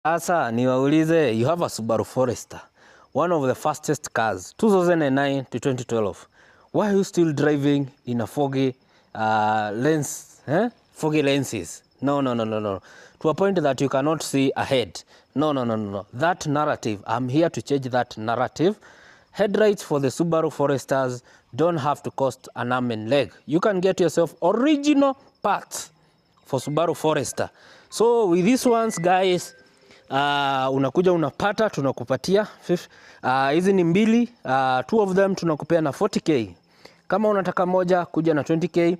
Sasa niwaulize, you have a Subaru Forester, one of the fastest cars, 2009 to 2012. Why are you still driving in a foggy lens, foggy lenses? No. To a point that you cannot see ahead. No. That narrative, I'm here to change that narrative. Headlights for the Subaru Foresters don't have to cost an arm and leg. You can get yourself original parts for Subaru Forester. So with these ones guys, unakuja unapata, tunakupatia hizi ni mbili, two of them tunakupea na 40k. Kama unataka moja kuja na 20k.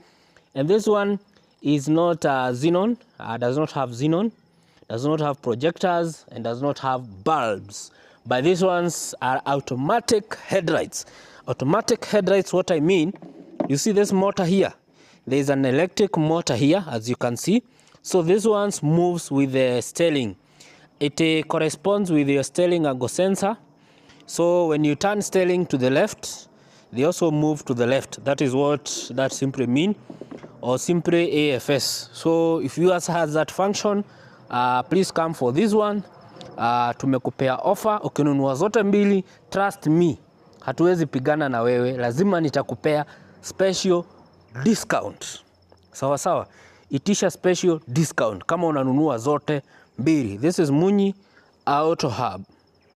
And this one is not xenon, does not have xenon, does not have projectors, and does not have bulbs. But these ones are automatic headlights. Automatic headlights, what I mean, you see this motor here, there is an electric motor here, as you can see. So this one moves with the steering. It corresponds with your steering angle sensor. So when you turn steering to the left, they also move to the left. That is what that simply mean, or simply AFS. So if you guys has that function, please come for this one. Tumekupea offer, ukinunua zote mbili, trust me, hatuwezi pigana na wewe, lazima nitakupea special discount. Sawa, itisha special discount kama unanunua zote mbili. This is Munyi Auto Hub.